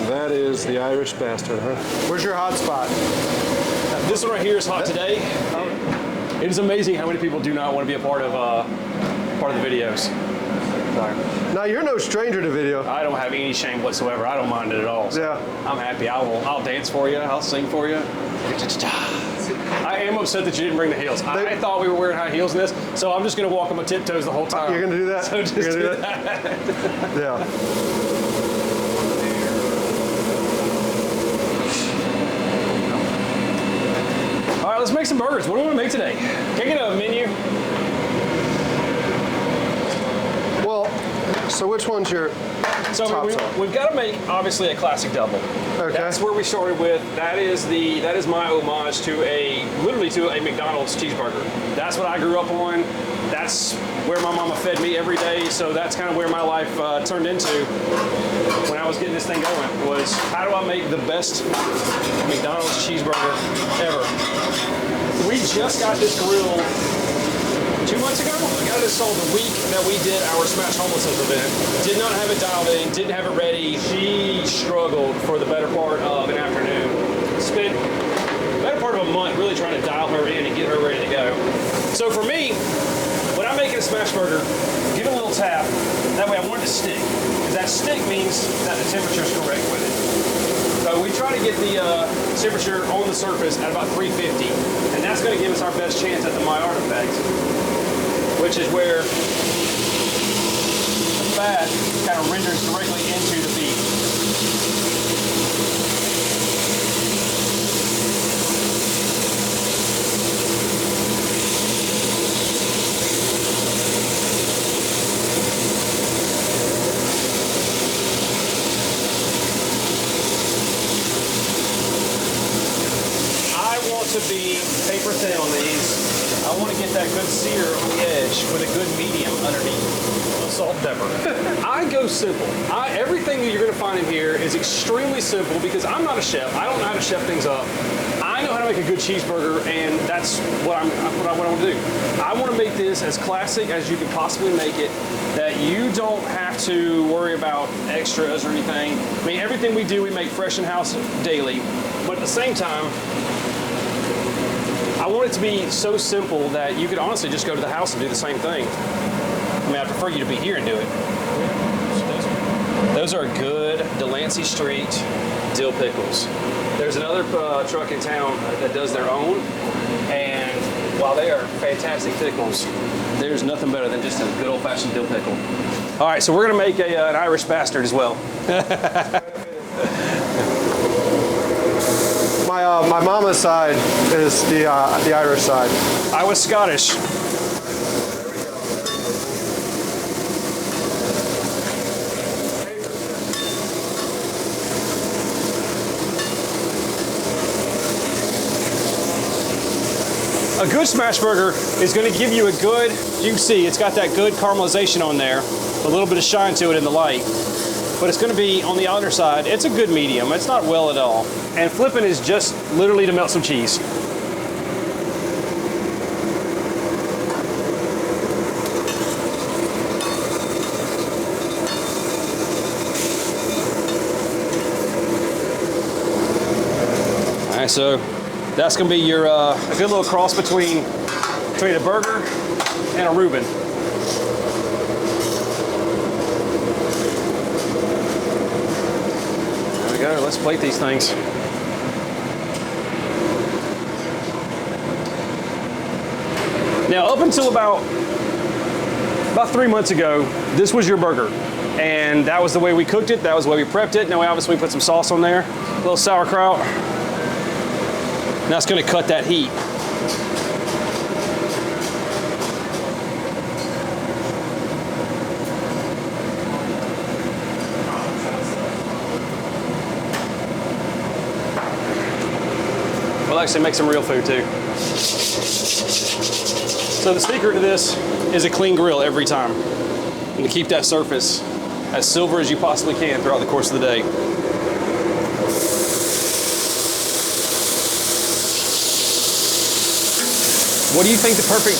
That is the Irish bastard, huh? Where's your hot spot? This one right here is hot today. It is amazing how many people do not want to be a part of the videos. Sorry. Now, you're no stranger to video. I don't have any shame whatsoever. I don't mind it at all. So Yeah. I'm happy. I'll dance for you. I'll sing for you. I am upset that you didn't bring the heels. I thought we were wearing high heels in this, so I'm just going to walk on my tiptoes the whole time. You're going to do that? So just You're do gonna that. Yeah. All right, let's make some burgers. What do we want to make today? Can I get a menu? Well, so which one's your So top we've got to make obviously a classic double. Okay. That's where we started with. That is my homage to literally to a McDonald's cheeseburger. That's what I grew up on. That's where my mama fed me every day. So that's kind of where my life turned into when I was getting this thing going. Was how do I make the best McDonald's cheeseburger ever? We just got this grill 2 months ago. I got it installed the week that we did our Smash Homelessness event. Did not have it dialed in, didn't have it ready. She struggled for the better part of an afternoon. Spent the better part of a month really trying to dial her in and get her ready to go. So for me, when I'm making a smash burger, give it a little tap. That way I want it to stick. Because that stick means that the temperature is correct with it. So we try to get the temperature on the surface at about 350. And that's going to give us our best chance at the Maillard effect, which is where the fat kind of renders directly into the beef. I want to be paper thin on these. I want to get that good sear on the edge with a good medium underneath. Salt and pepper. I go simple. Everything that you're going to find in here is extremely simple because I'm not a chef. I don't know how to chef things up. I know how to make a good cheeseburger, and that's what I want to do. I want to make this as classic as you can possibly make it, that you don't have to worry about extras or anything. I mean, everything we do, we make fresh in-house daily, but at the same time, I want it to be so simple that you could honestly just go to the house and do the same thing. I mean, I prefer you to be here and do it. Those are good Delancey Street dill pickles. There's another truck in town that does their own, and while they are fantastic pickles, there's nothing better than just a good old-fashioned dill pickle. All right, so we're gonna make an Irish bastard as well. My mama's side is the Irish side. I was Scottish. A good smash burger is going to give you a good, you can see it's got that good caramelization on there, a little bit of shine to it in the light. But it's going to be on the outer side. It's a good medium. It's not well at all. And flipping is just literally to melt some cheese. All right, so that's going to be your a good little cross between a burger and a Reuben. There we go. Let's plate these things. Now, up until about 3 months ago, this was your burger. And that was the way we cooked it. That was the way we prepped it. Now, we obviously put some sauce on there, a little sauerkraut. And that's going to cut that heat. We'll actually make some real food too. So the secret to this is a clean grill every time. And to keep that surface as silver as you possibly can throughout the course of the day. What do you think the perfect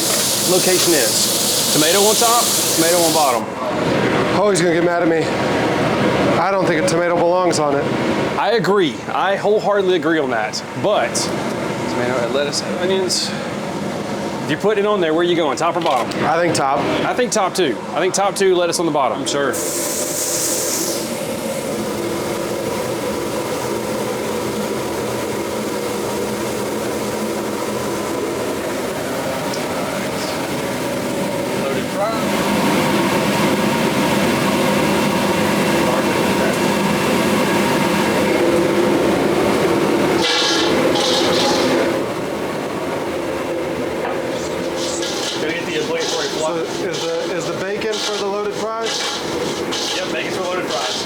location is? Tomato on top, tomato on bottom? Oh, he's gonna get mad at me. I don't think a tomato belongs belongs on it. I agree. I wholeheartedly agree on that. But, tomato, lettuce, onions. If you're putting it on there, where are you going? Top or bottom? I think top. I think top two. I think top two, lettuce on the bottom. Sure. Loaded fries. So is the bacon for the loaded fries? Yep, bacon's for loaded fries.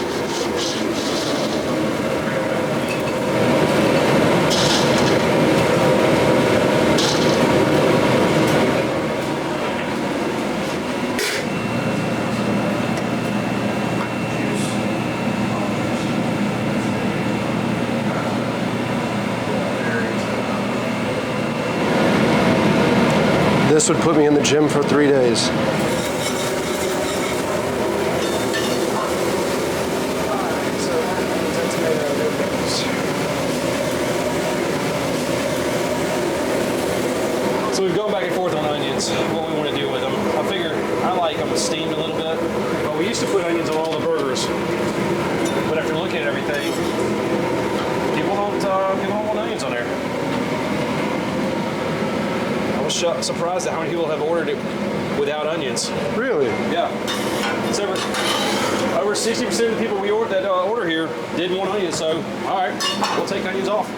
This would put me in the gym for 3 days. So we've gone back and forth on onions, what we want to do with them. I figure I like them steamed a little bit, but we used to put onions on all the burgers. But after looking at everything, people don't want onions on there. I was surprised at how many people have ordered it without onions. Really? Yeah. It's over 60% of the people we order here didn't want onions, so all right, we'll take onions off.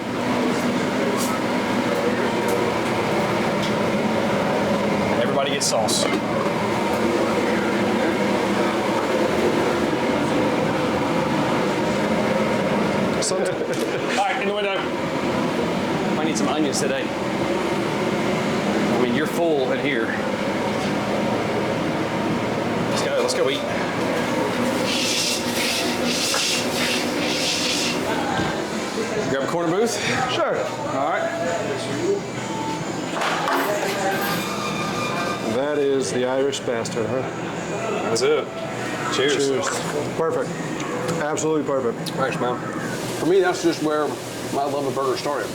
Everybody gets sauce. All right, in the window. I need some onions today. I mean, you're full in here. Let's go eat. Grab a corner booth? Sure. All right. That is the Irish bastard, huh? That's it. Cheers. Cheers. Perfect. Absolutely perfect. Thanks, man. For me, that's just where my love of burgers started.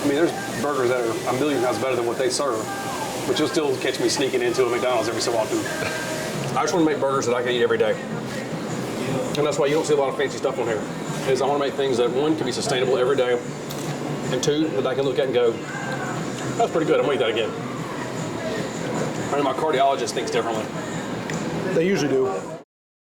I mean, there's burgers that are a million times better than what they serve, but you'll still catch me sneaking into a McDonald's every so often. I just want to make burgers that I can eat every day. And that's why you don't see a lot of fancy stuff on here. Is I want to make things that, one, can be sustainable every day, and two, that I can look at and go, that's pretty good, I'm going to eat that again. I mean, my cardiologist thinks differently. They usually do.